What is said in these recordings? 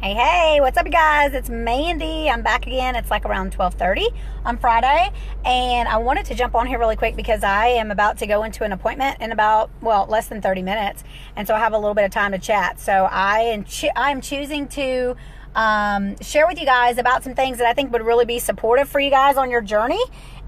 Hey, what's up, you guys? It's Mandy. I'm back again. It's like around 12:30 on Friday, and I wanted to jump on here really quick because I am about to go into an appointment in about, less than 30 minutes, and so I have a little bit of time to chat. So I am choosing to share with you guys about some things that I think would really be supportive for you guys on your journey.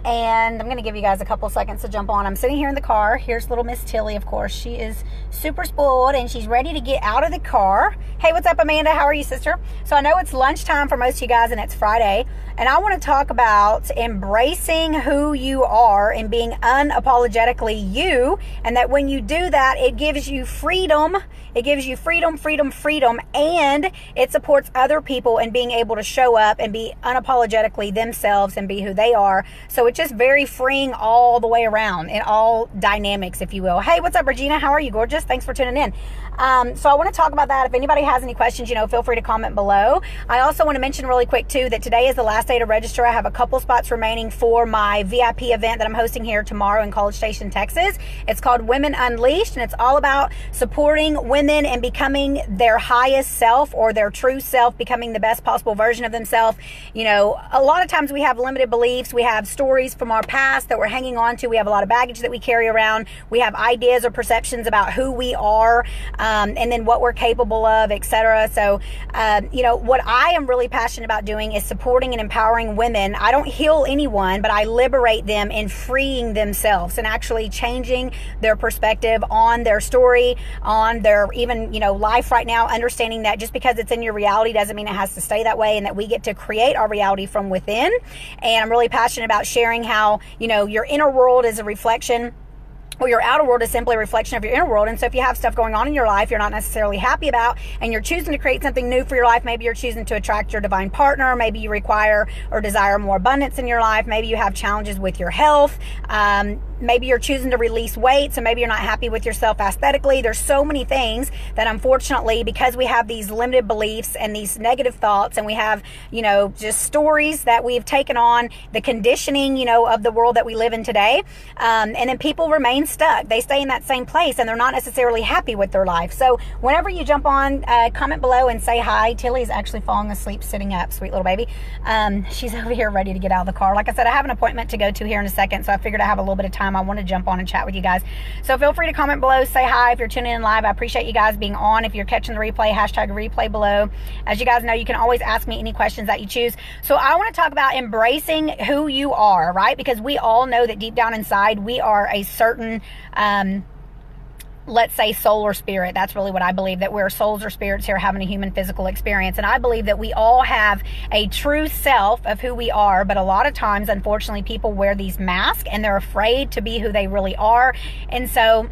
And I'm going to give you guys a couple seconds to jump on. I'm sitting here in the car. Here's little Miss Tilly, of course. She is super spoiled, and she's ready to get out of the car. Hey, what's up, Amanda? How are you, sister? So I know it's lunchtime for most of you guys, and it's Friday. And I want to talk about embracing who you are and being unapologetically you. And that when you do that, it gives you freedom. It gives you freedom, and it supports other people in being able to show up and be unapologetically themselves and be who they are. So it's just very freeing all the way around in all dynamics, if you will. Hey, what's up, Regina? How are you, gorgeous? Thanks for tuning in. So I want to talk about that. If anybody has any questions, feel free to comment below. I also want to mention really quick, too, that today is the last day to register. I have a couple spots remaining for my VIP event that I'm hosting here tomorrow in College Station, Texas. It's called Women Unleashed, and it's all about supporting women and becoming their highest self or their true self, becoming the best possible version of themselves. A lot of times we have limited beliefs. We have stories from our past that we're hanging on to. We have a lot of baggage that we carry around. We have ideas or perceptions about who we are, and then what we're capable of, etc. So, what I am really passionate about doing is supporting and empowering women. I don't heal anyone, but I liberate them in freeing themselves and actually changing their perspective on their story, on their even, life right now, understanding that just because it's in your reality doesn't mean it has to stay that way, and that we get to create our reality from within. And I'm really passionate about sharing how, your inner world is a reflection. Well, your outer world is simply a reflection of your inner world. And so if you have stuff going on in your life you're not necessarily happy about, and you're choosing to create something new for your life, maybe you're choosing to attract your divine partner, maybe you require or desire more abundance in your life, maybe you have challenges with your health, maybe you're choosing to release weight, so maybe you're not happy with yourself aesthetically. There's so many things that, unfortunately, because we have these limited beliefs and these negative thoughts, and we have, just stories that we've taken on, the conditioning, of the world that we live in today, and then people remain stuck. They stay in that same place, and they're not necessarily happy with their life. So whenever you jump on, comment below and say hi. Tilly is actually falling asleep sitting up, sweet little baby. She's over here ready to get out of the car. Like I said, I have an appointment to go to here in a second, so I figured I have a little bit of time. I want to jump on and chat with you guys. So feel free to comment below, say hi if you're tuning in live. I appreciate you guys being on. If you're catching the replay, hashtag replay below. As you guys know, you can always ask me any questions that you choose. So I want to talk about embracing who you are, right? Because we all know that deep down inside, we are a certain let's say soul or spirit. That's really what I believe, that we're souls or spirits here having a human physical experience. And I believe that we all have a true self of who we are, but a lot of times, unfortunately, people wear these masks and they're afraid to be who they really are. And so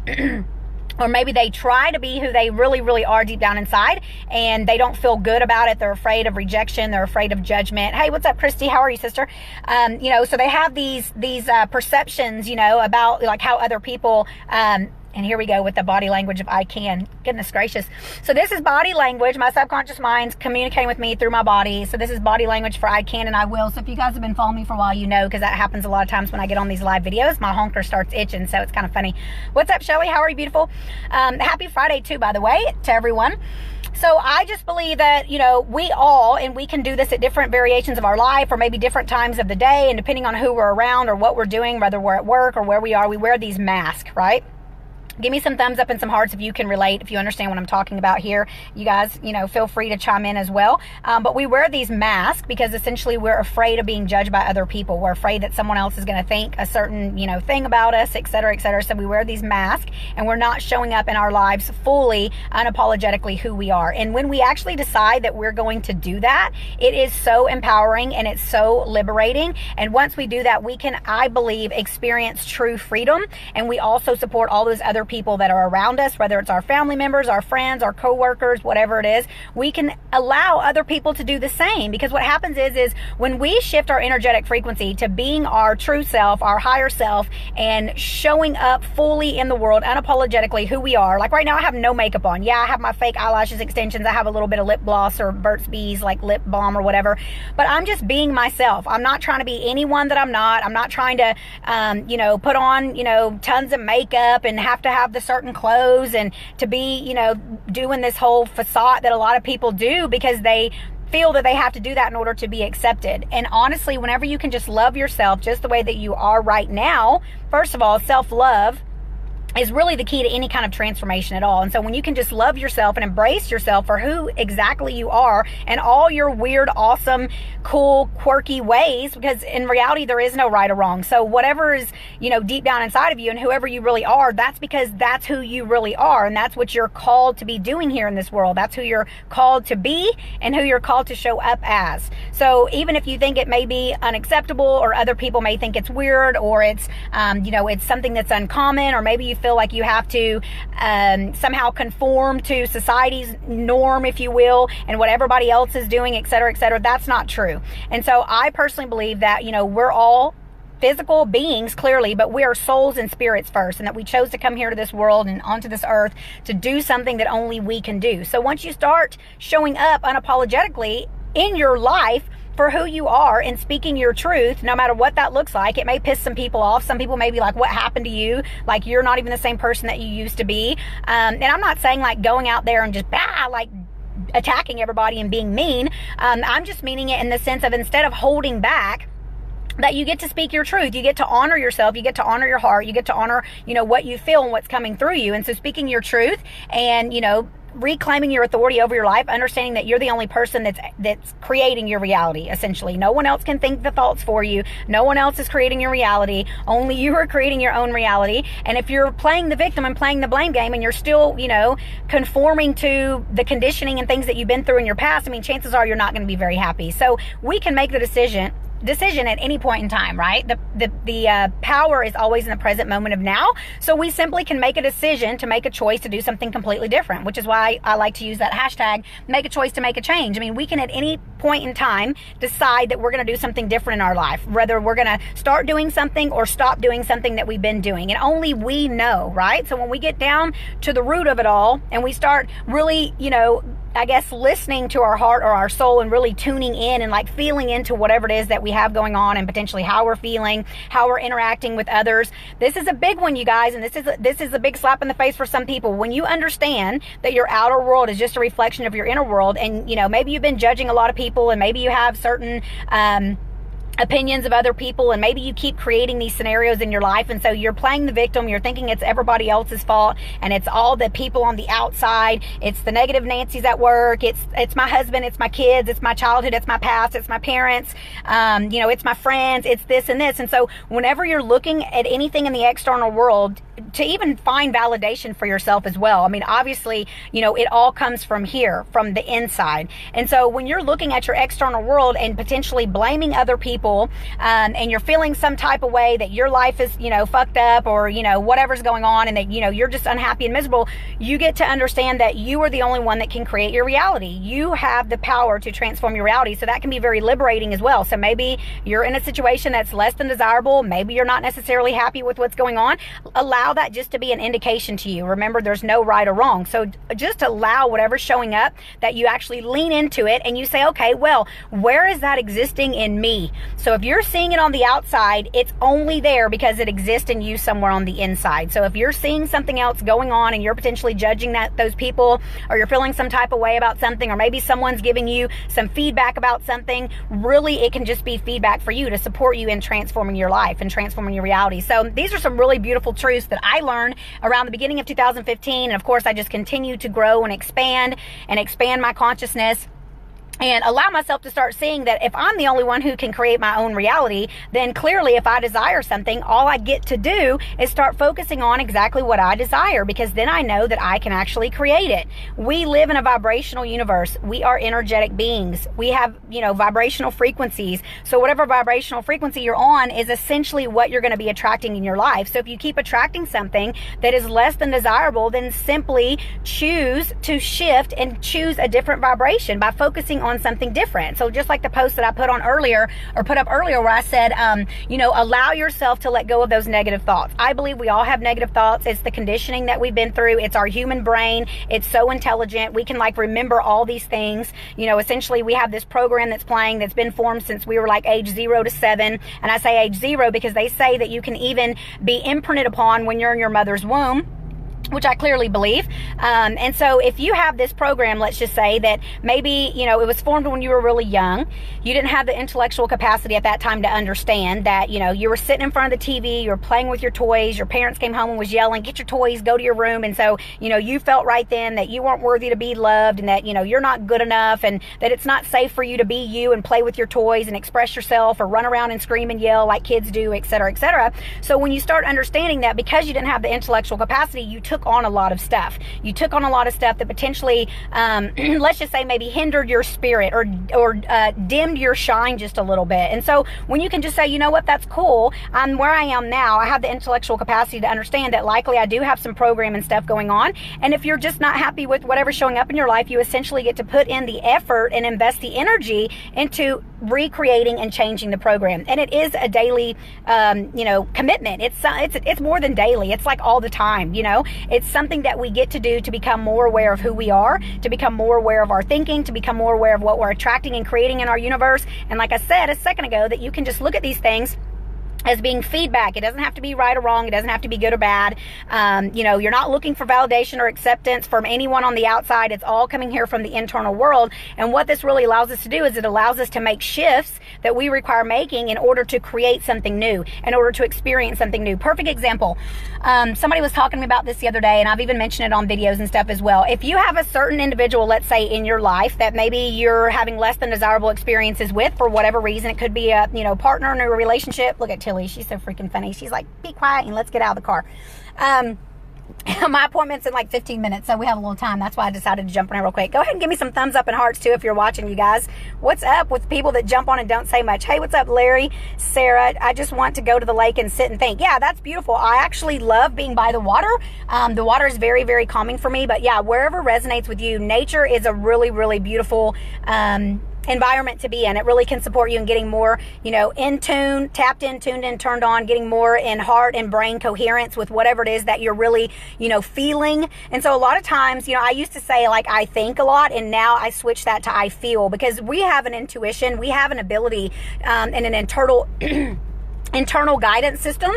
or maybe they try to be who they really are deep down inside, and they don't feel good about it. They're afraid of rejection. They're afraid of judgment. Hey, what's up, Christy? How are you, sister? So they have these perceptions, about like how other people, and here we go with the body language of I can. Goodness gracious. So this is body language. My subconscious mind's communicating with me through my body. So this is body language for I can and I will. So if you guys have been following me for a while, because that happens a lot of times when I get on these live videos. My honker starts itching, so it's kind of funny. What's up, Shelly? How are you, beautiful? Happy Friday, too, by the way, to everyone. So I just believe that, we all, and we can do this at different variations of our life, or maybe different times of the day, and depending on who we're around or what we're doing, whether we're at work or where we are, we wear these masks, right? Give me some thumbs up and some hearts if you can relate, if you understand what I'm talking about here. You guys, feel free to chime in as well. But we wear these masks because essentially we're afraid of being judged by other people. We're afraid that someone else is going to think a certain, thing about us, et cetera, et cetera. So we wear these masks, and we're not showing up in our lives fully, unapologetically who we are. And when we actually decide that we're going to do that, it is so empowering and it's so liberating. And once we do that, we can, I believe, experience true freedom. And we also support all those other people that are around us, whether it's our family members, our friends, our co-workers, whatever it is. We can allow other people to do the same, because what happens is when we shift our energetic frequency to being our true self, our higher self, and showing up fully in the world, unapologetically who we are. Like right now, I have no makeup on. Yeah, I have my fake eyelashes, extensions. I have a little bit of lip gloss or Burt's Bees like lip balm or whatever, but I'm just being myself. I'm not trying to be anyone that I'm not. I'm not trying to, put on, tons of makeup and have to have the certain clothes and to be, you know, doing this whole facade that a lot of people do because they feel that they have to do that in order to be accepted. And honestly, whenever you can just love yourself just the way that you are right now, first of all, self-love is really the key to any kind of transformation at all. And so when you can just love yourself and embrace yourself for who exactly you are and all your weird, awesome, cool, quirky ways, because in reality, there is no right or wrong. So whatever is, you know, deep down inside of you and whoever you really are, that's because that's who you really are. And that's what you're called to be doing here in this world. That's who you're called to be and who you're called to show up as. So even if you think it may be unacceptable or other people may think it's weird or it's, you know, it's something that's uncommon, or maybe you feel like you have to somehow conform to society's norm, if you will, and what everybody else is doing, et cetera, that's not true. And so I personally believe that, you know, we're all physical beings, clearly, but we are souls and spirits first, and that we chose to come here to this world and onto this earth to do something that only we can do. So once you start showing up unapologetically in your life for who you are and speaking your truth, no matter what that looks like. It may piss some people off. Some people may be like, what happened to you? Like, you're not even the same person that you used to be. And I'm not saying like going out there and just like attacking everybody and being mean. I'm just meaning it in the sense of, instead of holding back, that you get to speak your truth. You get to honor yourself. You get to honor your heart. You get to honor, you know, what you feel and what's coming through you. And so speaking your truth and, you know, reclaiming your authority over your life, understanding that you're the only person that's creating your reality, essentially. No one else can think the thoughts for you. No one else is creating your reality. Only you are creating your own reality. And if you're playing the victim and playing the blame game and you're still, you know, conforming to the conditioning and things that you've been through in your past, I mean, chances are you're not going to be very happy. So we can make the decision at any point in time, right? The power is always in the present moment of now. So we simply can make a decision to make a choice to do something completely different, which is why I like to use that hashtag, make a choice to make a change. I mean, we can at any point in time decide that we're going to do something different in our life, whether we're going to start doing something or stop doing something that we've been doing. And only we know, right? So when we get down to the root of it all and we start really, you know, I guess listening to our heart or our soul and really tuning in and like feeling into whatever it is that we have going on and potentially how we're feeling, how we're interacting with others. This is a big one, you guys, and this is a big slap in the face for some people. When you understand that your outer world is just a reflection of your inner world, and you know, maybe you've been judging a lot of people and maybe you have certain opinions of other people, and maybe you keep creating these scenarios in your life, and so you're playing the victim. You're thinking it's everybody else's fault, and it's all the people on the outside. It's the negative Nancy's at work. It's my husband. It's my kids. It's my childhood. It's my past. It's my parents. You know, it's my friends. It's this and this. And so whenever you're looking at anything in the external world, to even find validation for yourself as well. I mean, obviously, you know, it all comes from here, from the inside. And so when you're looking at your external world and potentially blaming other people, and you're feeling some type of way that your life is, you know, fucked up, or, you know, whatever's going on, and that, you know, you're just unhappy and miserable, you get to understand that you are the only one that can create your reality. You have the power to transform your reality. So that can be very liberating as well. So maybe you're in a situation that's less than desirable. Maybe you're not necessarily happy with what's going on. Allow that just to be an indication to you. Remember, there's no right or wrong. So just allow whatever's showing up, that you actually lean into it and you say, okay, well, where is that existing in me? So if you're seeing it on the outside, it's only there because it exists in you somewhere on the inside. So if you're seeing something else going on and you're potentially judging those people, or you're feeling some type of way about something, or maybe someone's giving you some feedback about something, really it can just be feedback for you to support you in transforming your life and transforming your reality. So these are some really beautiful truths that I learned around the beginning of 2015. And of course, I just continue to grow and expand my consciousness, and allow myself to start seeing that if I'm the only one who can create my own reality, then clearly if I desire something, all I get to do is start focusing on exactly what I desire, because then I know that I can actually create it. We live in a vibrational universe. We are energetic beings. We have, you know, vibrational frequencies. So whatever vibrational frequency you're on is essentially what you're going to be attracting in your life. So if you keep attracting something that is less than desirable, then simply choose to shift and choose a different vibration by focusing on something different. So just like the post that I put up earlier where I said, you know, allow yourself to let go of those negative thoughts. I believe we all have negative thoughts. It's the conditioning that we've been through. It's our human brain. It's so intelligent. We can like remember all these things. You know, essentially we have this program that's playing, that's been formed since we were like age 0 to 7. And I say age 0 because they say that you can even be imprinted upon when you're in your mother's womb. which I clearly believe. And so if you have this program, let's just say that maybe, you know, it was formed when you were really young. You didn't have the intellectual capacity at that time to understand that, you know, you were sitting in front of the TV, you were playing with your toys, your parents came home and was yelling, get your toys, go to your room. And so, you know, you felt right then that you weren't worthy to be loved and that, you know, you're not good enough and that it's not safe for you to be you and play with your toys and express yourself or run around and scream and yell like kids do, et cetera, et cetera. So when you start understanding that because you didn't have the intellectual capacity, you took on a lot of stuff. You took on a lot of stuff that potentially, let's just say maybe hindered your spirit or dimmed your shine just a little bit. And so when you can just say, you know what, that's cool. I'm where I am now. I have the intellectual capacity to understand that likely I do have some program and stuff going on. And if you're just not happy with whatever's showing up in your life, you essentially get to put in the effort and invest the energy into recreating and changing the program. And it is a daily, you know, commitment. It's more than daily. It's like all the time, you know. It's something that we get to do to become more aware of who we are, to become more aware of our thinking, to become more aware of what we're attracting and creating in our universe. And like I said a second ago, that you can just look at these things as being feedback. It doesn't have to be right or wrong. It doesn't have to be good or bad. You know, you're not looking for validation or acceptance from anyone on the outside. It's all coming here from the internal world. And what this really allows us to do is it allows us to make shifts that we require making in order to create something new, in order to experience something new. Perfect example. Somebody was talking to me about this the other day, and I've even mentioned it on videos and stuff as well. If you have a certain individual, let's say in your life, that maybe you're having less than desirable experiences with for whatever reason, it could be a, you know, partner in a relationship. Look at Tilly. She's so freaking funny. She's like, be quiet and let's get out of the car. My appointment's in like 15 minutes, so we have a little time. That's why I decided to jump on it real quick. Go ahead and give me some thumbs up and hearts too if you're watching, you guys. What's up with people that jump on and don't say much? Hey, what's up, Larry? Sarah, I just want to go to the lake and sit and think. Yeah, that's beautiful. I actually love being by the water. The water is very, very calming for me. But yeah, wherever resonates with you, nature is a really, really beautiful environment to be in. It really can support you in getting more, you know, in tune, tapped in, tuned in, turned on, getting more in heart and brain coherence with whatever it is that you're really, you know, feeling. And so a lot of times, you know, I used to say like I think a lot, and now I switch that to I feel, because we have an intuition, we have an ability and an internal internal guidance system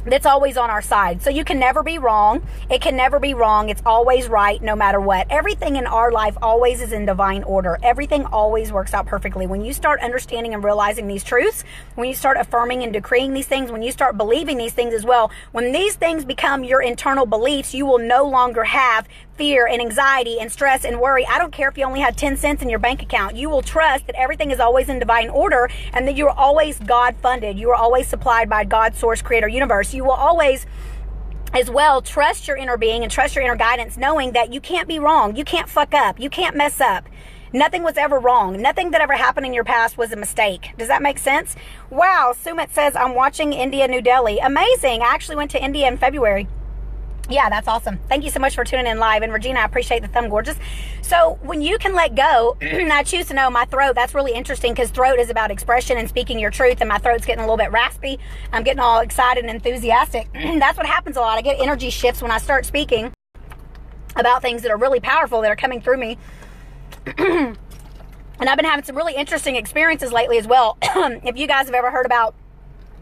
that's always on our side. So you can never be wrong. It can never be wrong. It's always right no matter what. Everything in our life always is in divine order. Everything always works out perfectly. When you start understanding and realizing these truths, when you start affirming and decreeing these things, when you start believing these things as well, when these things become your internal beliefs, you will no longer have fear and anxiety and stress and worry. I don't care if you only had 10 cents in your bank account. You will trust that everything is always in divine order and that you're always God funded. You are always supplied by God, source, creator, universe. You will always as well trust your inner being and trust your inner guidance, knowing that you can't be wrong. You can't fuck up. You can't mess up. Nothing was ever wrong. Nothing that ever happened in your past was a mistake. Does that make sense? Wow. Sumit says, I'm watching India, New Delhi. Amazing. I actually went to India in February. Yeah, that's awesome. Thank you so much for tuning in live. And Regina, I appreciate the thumb, gorgeous. So when you can let go, I choose to know my throat. That's really interesting because throat is about expression and speaking your truth. And my throat's getting a little bit raspy. I'm getting all excited and enthusiastic. That's what happens a lot. I get energy shifts when I start speaking about things that are really powerful that are coming through me. And I've been having some really interesting experiences lately as well. If you guys have ever heard about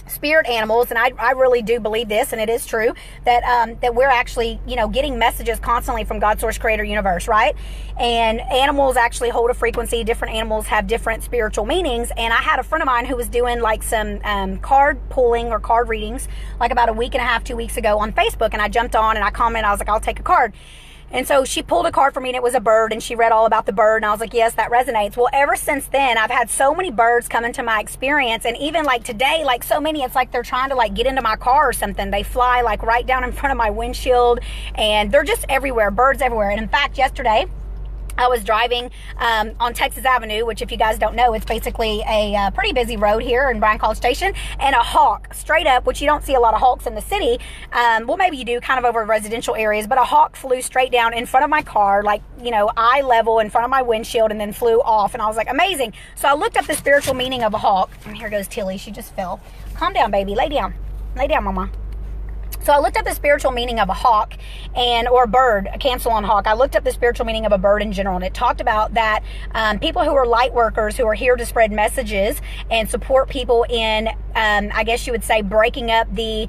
spirit animals, and I really do believe this, and it is true, that that we're actually, you know, getting messages constantly from God, source, creator, universe, right? And animals actually hold a frequency. Different animals have different spiritual meanings. And I had a friend of mine who was doing like some card pulling or card readings like about a week and a half, 2 weeks ago on Facebook, and I jumped on and I commented. I was like, I'll take a card. And so she pulled a card for me, and it was a bird, and she read all about the bird, and I was like, yes, that resonates. Well, ever since then, I've had so many birds come into my experience, and even like today, like so many, it's like they're trying to like get into my car or something. They fly like right down in front of my windshield, and they're just everywhere, birds everywhere. And in fact, yesterday, I was driving on Texas Avenue, which if you guys don't know, it's basically a pretty busy road here in Bryan College Station, and a hawk straight up, which you don't see a lot of hawks in the city. Well, maybe you do kind of over residential areas, but a hawk flew straight down in front of my car, like, you know, eye level in front of my windshield, and then flew off. And I was like, amazing. So I looked up the spiritual meaning of a hawk, and here goes Tilly. She just fell. Calm down, baby. Lay down. Lay down, mama. So I looked up the spiritual meaning of a hawk or a bird, a cancel on hawk. I looked up the spiritual meaning of a bird in general, and it talked about that people who are light workers, who are here to spread messages and support people in, I guess you would say, breaking up the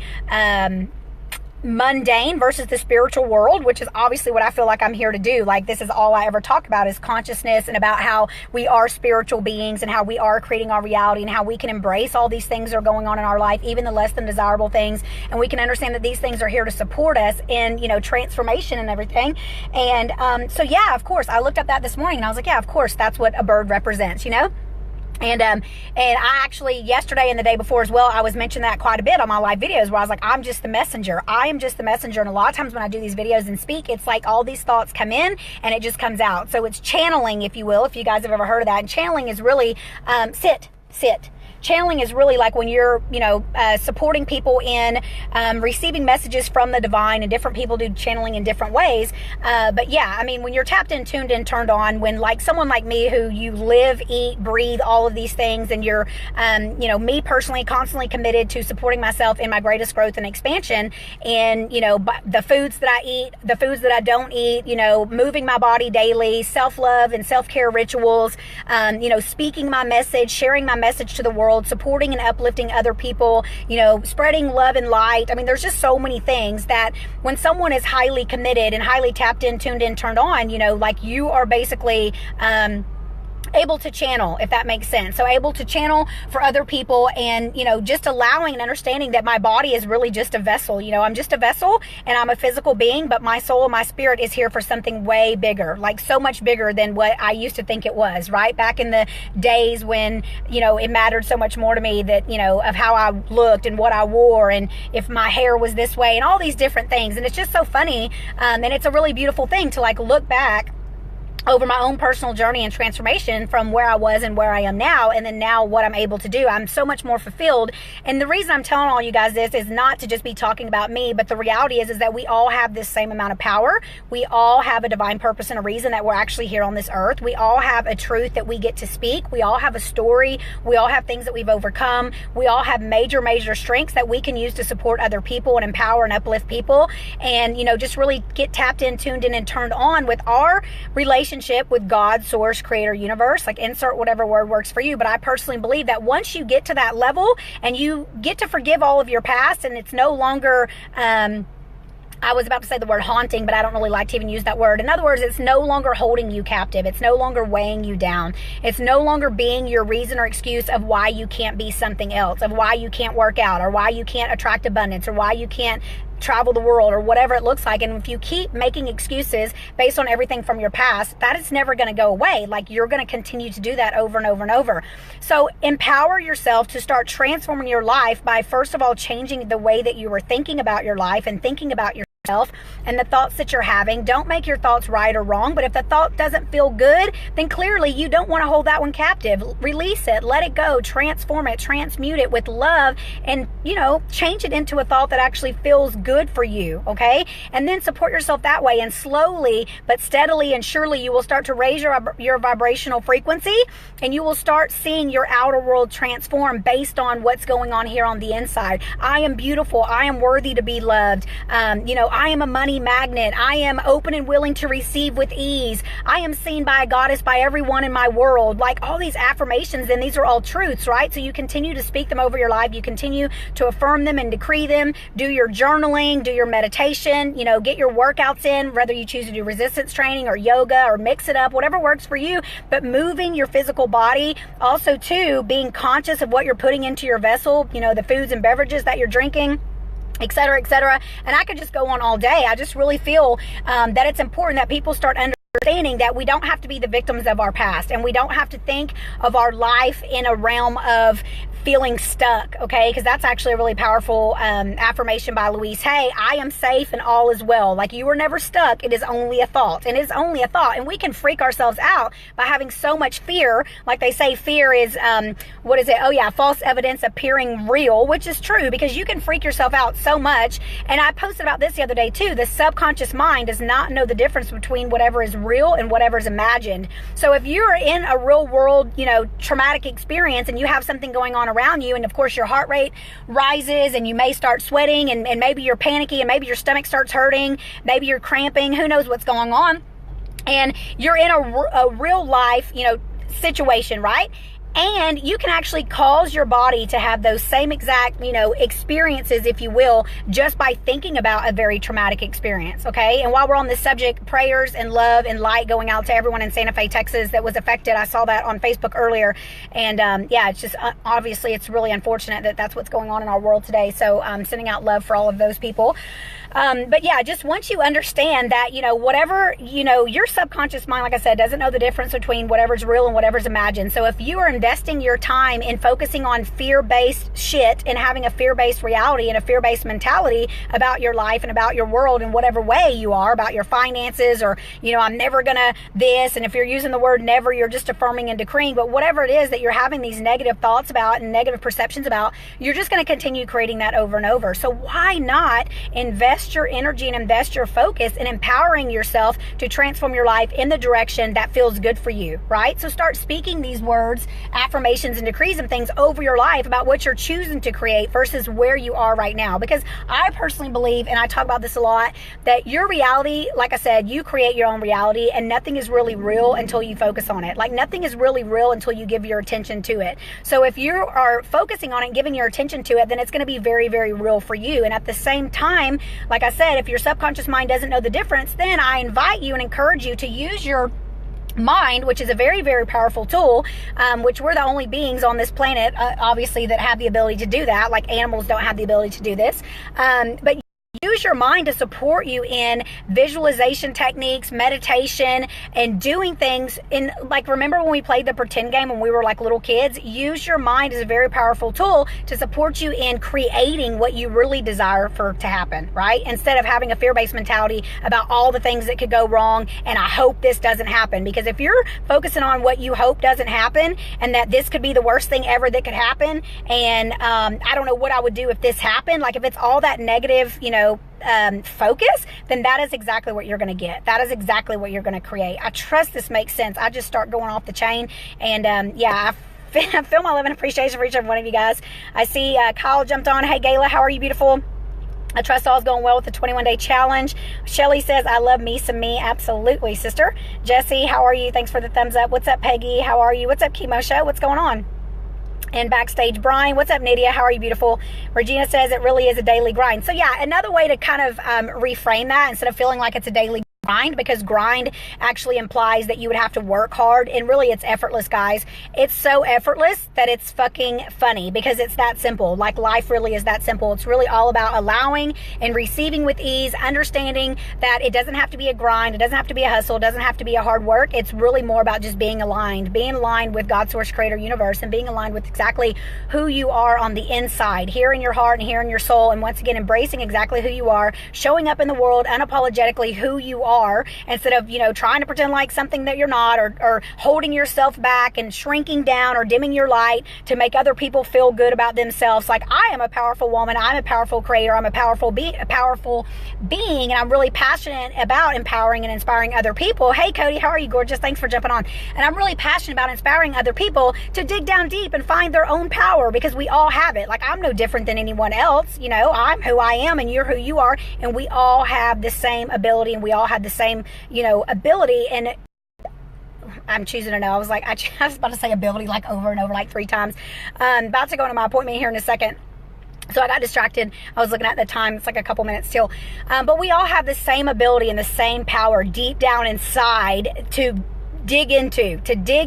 mundane versus the spiritual world, which is obviously what I feel like I'm here to do. Like, this is all I ever talk about is consciousness and about how we are spiritual beings and how we are creating our reality and how we can embrace all these things that are going on in our life, even the less than desirable things. And we can understand that these things are here to support us in, transformation and everything. And so, yeah, of course, I looked up that this morning and I was like, yeah, of course, that's what a bird represents, And I actually, yesterday and the day before as well, I was mentioning that quite a bit on my live videos where I was like, I'm just the messenger. I am just the messenger. And a lot of times when I do these videos and speak, it's like all these thoughts come in and it just comes out. So it's channeling, if you will, if you guys have ever heard of that. And channeling is really sit. Channeling is really like when you're, supporting people in receiving messages from the divine, and different people do channeling in different ways. But yeah, I mean, when you're tapped in, tuned in, turned on, when like someone like me who you live, eat, breathe, all of these things, and you're, me personally constantly committed to supporting myself in my greatest growth and expansion in, the foods that I eat, the foods that I don't eat, moving my body daily, self-love and self-care rituals, speaking my message, sharing my message to the world, supporting and uplifting other people, spreading love and light. I mean, there's just so many things that when someone is highly committed and highly tapped in, tuned in, turned on, like you are basically, able to channel, if that makes sense. So able to channel for other people and, just allowing and understanding that my body is really just a vessel. I'm just a vessel and I'm a physical being, but my soul and my spirit is here for something way bigger, like so much bigger than what I used to think it was, right? Back in the days when, it mattered so much more to me that, of how I looked and what I wore and if my hair was this way and all these different things. And it's just so funny. And it's a really beautiful thing to like look back over my own personal journey and transformation from where I was and where I am now, and then now what I'm able to do. I'm so much more fulfilled. And the reason I'm telling all you guys this is not to just be talking about me, but the reality is that we all have this same amount of power. We all have a divine purpose and a reason that we're actually here on this earth. We all have a truth that we get to speak. We all have a story. We all have things that we've overcome. We all have major strengths that we can use to support other people and empower and uplift people. And, just really get tapped in, tuned in, and turned on with our relationship with God, source, creator, universe, like insert whatever word works for you. But I personally believe that once you get to that level and you get to forgive all of your past, and it's no longer, I was about to say the word haunting, but I don't really like to even use that word. In other words, it's no longer holding you captive. It's no longer weighing you down. It's no longer being your reason or excuse of why you can't be something else, of why you can't work out, or why you can't attract abundance, or why you can't travel the world, or whatever it looks like. And if you keep making excuses based on everything from your past, that is never going to go away. Like, you're going to continue to do that over and over and over. So empower yourself to start transforming your life by, first of all, changing the way that you were thinking about your life and thinking about yourself and the thoughts that you're having. Don't make your thoughts right or wrong, but if the thought doesn't feel good, then clearly you don't want to hold that one captive. Release it, let it go, transform it, transmute it with love, and change it into a thought that actually feels good for you, okay? And then support yourself that way, and slowly but steadily and surely you will start to raise your vibrational frequency, and you will start seeing your outer world transform based on what's going on here on the inside. I am beautiful. I am worthy to be loved. I am a money magnet. I am open and willing to receive with ease. I am seen by a goddess by everyone in my world. Like, all these affirmations, and these are all truths, right? So you continue to speak them over your life. You continue to affirm them and decree them. Do your journaling, do your meditation, get your workouts in, whether you choose to do resistance training or yoga or mix it up, whatever works for you. But moving your physical body, also too, being conscious of what you're putting into your vessel, the foods and beverages that you're drinking, etc., etc. And I could just go on all day. I just really feel that it's important that people start understanding that we don't have to be the victims of our past, and we don't have to think of our life in a realm of feeling stuck, okay? Because that's actually a really powerful affirmation by Louise Hay. I am safe and all is well. Like, you were never stuck. It is only a thought, and it is only a thought. And we can freak ourselves out by having so much fear. Like they say, fear is, what is it? Oh yeah, false evidence appearing real, which is true, because you can freak yourself out so much. And I posted about this the other day too. The subconscious mind does not know the difference between whatever is real and whatever is imagined. So if you're in a real world, traumatic experience, and you have something going on around you, and of course your heart rate rises, and you may start sweating, and maybe you're panicky, and maybe your stomach starts hurting, maybe you're cramping, who knows what's going on, and you're in a real life situation, right? And you can actually cause your body to have those same exact, experiences, if you will, just by thinking about a very traumatic experience, okay? And while we're on this subject, prayers and love and light going out to everyone in Santa Fe, Texas that was affected. I saw that on Facebook earlier. And it's just, obviously, it's really unfortunate that that's what's going on in our world today. So I'm sending out love for all of those people. But yeah, just once you understand that, whatever, your subconscious mind, like I said, doesn't know the difference between whatever's real and whatever's imagined. So if you are investing your time in focusing on fear-based shit and having a fear-based reality and a fear-based mentality about your life and about your world in whatever way you are, about your finances, or, I'm never gonna this, and if you're using the word never, you're just affirming and decreeing, but whatever it is that you're having these negative thoughts about and negative perceptions about, you're just going to continue creating that over and over. So why not invest your energy and invest your focus in empowering yourself to transform your life in the direction that feels good for you, right? So start speaking these words, affirmations, and decrees and things over your life about what you're choosing to create versus where you are right now. Because I personally believe, and I talk about this a lot, that your reality, like I said, you create your own reality, and nothing is really real until you focus on it. Like nothing is really real until you give your attention to it. So if you are focusing on it and giving your attention to it, then it's going to be very, very real for you. And at the same time, like I said, if your subconscious mind doesn't know the difference, then I invite you and encourage you to use your mind, which is a very, very powerful tool, which we're the only beings on this planet, obviously, that have the ability to do that. Like animals don't have the ability to do this. But use your mind to support you in visualization techniques, meditation, and doing things in, like, remember when we played the pretend game when we were like little kids? Use your mind as a very powerful tool to support you in creating what you really desire for to happen, right? Instead of having a fear-based mentality about all the things that could go wrong and I hope this doesn't happen. Because if you're focusing on what you hope doesn't happen and that this could be the worst thing ever that could happen, and I don't know what I would do if this happened, like if it's all that negative, focus, then that is exactly what you're going to get. That is exactly what you're going to create. I trust this makes sense. I just start going off the chain, and I feel my love and appreciation for each and every one of you guys. I see Kyle jumped on. Hey Gayla, how are you, beautiful? I trust all's going well with the 21-day challenge. Shelly says, I love me some me. Absolutely, sister. Jesse, how are you? Thanks for the thumbs up. What's up, Peggy? How are you? What's up, Chemo Show? What's going on? And backstage, Brian, what's up, Nydia? How are you, beautiful? Regina says it really is a daily grind. So yeah, another way to kind of reframe that, instead of feeling like it's a daily grind, because grind actually implies that you would have to work hard, and really it's effortless, guys. It's so effortless that it's fucking funny, because it's that simple. Like life really is that simple. It's really all about allowing and receiving with ease, understanding that it doesn't have to be a grind, it doesn't have to be a hustle, it doesn't have to be a hard work. It's really more about just being aligned with God, source, creator, universe, and being aligned with exactly who you are on the inside, here in your heart and here in your soul. And once again, embracing exactly who you are, showing up in the world unapologetically who you are, instead of trying to pretend like something that you're not, or holding yourself back and shrinking down or dimming your light to make other people feel good about themselves. Like, I am a powerful woman, I'm a powerful creator, I'm a powerful being, and I'm really passionate about empowering and inspiring other people. Hey Cody, how are you, gorgeous? Thanks for jumping on. And I'm really passionate about inspiring other people to dig down deep and find their own power, because we all have it. Like, I'm no different than anyone else. I'm who I am and you're who you are, and we all have the same ability, and we all have the same ability. And I'm choosing to know. I was about to say ability like over and over, like 3 times. About to go into my appointment here in a second. So I got distracted. I was looking at the time. It's like a couple minutes till. But we all have the same ability and the same power deep down inside to dig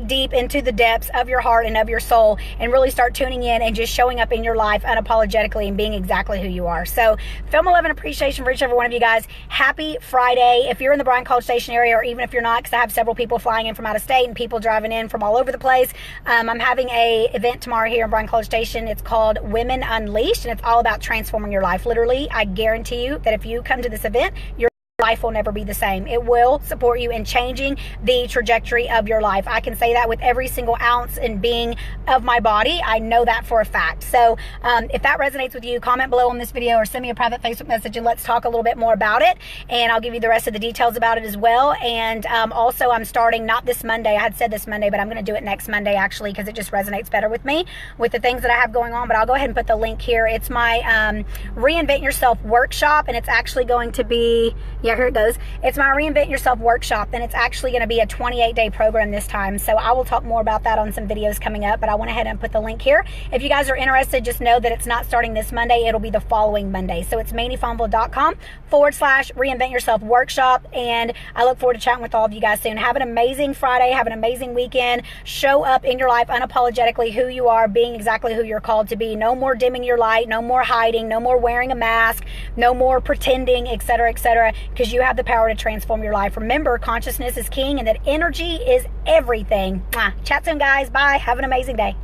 deep into the depths of your heart and of your soul, and really start tuning in and just showing up in your life unapologetically and being exactly who you are. So feel my love and appreciation for each and every one of you guys. Happy Friday. If you're in the Bryan College Station area, or even if you're not, because I have several people flying in from out of state and people driving in from all over the place, I'm having a event tomorrow here in Bryan College Station. It's called Women Unleashed, and it's all about transforming your life. Literally, I guarantee you that if you come to this event, your life will never be the same. It will support you in changing the trajectory of your life. I can say that with every single ounce and being of my body. I know that for a fact. So if that resonates with you, comment below on this video or send me a private Facebook message and let's talk a little bit more about it. And I'll give you the rest of the details about it as well. And also, I'm starting, not this Monday, I had said this Monday, but I'm going to do it next Monday actually, because it just resonates better with me, with the things that I have going on. But I'll go ahead and put the link here. It's my Reinvent Yourself workshop, and it's actually going to be, yeah, Yeah, here it goes. It's my Reinvent Yourself workshop, and it's actually going to be a 28-day program this time. So I will talk more about that on some videos coming up, but I went ahead and put the link here. If you guys are interested, just know that it's not starting this Monday. It'll be the following Monday. So it's mandyfonville.com/Reinvent Yourself workshop, and I look forward to chatting with all of you guys soon. Have an amazing Friday. Have an amazing weekend. Show up in your life unapologetically who you are, being exactly who you're called to be. No more dimming your light. No more hiding. No more wearing a mask. No more pretending, etc., etc., because you have the power to transform your life. Remember, consciousness is king and that energy is everything. Chat soon, guys. Bye. Have an amazing day.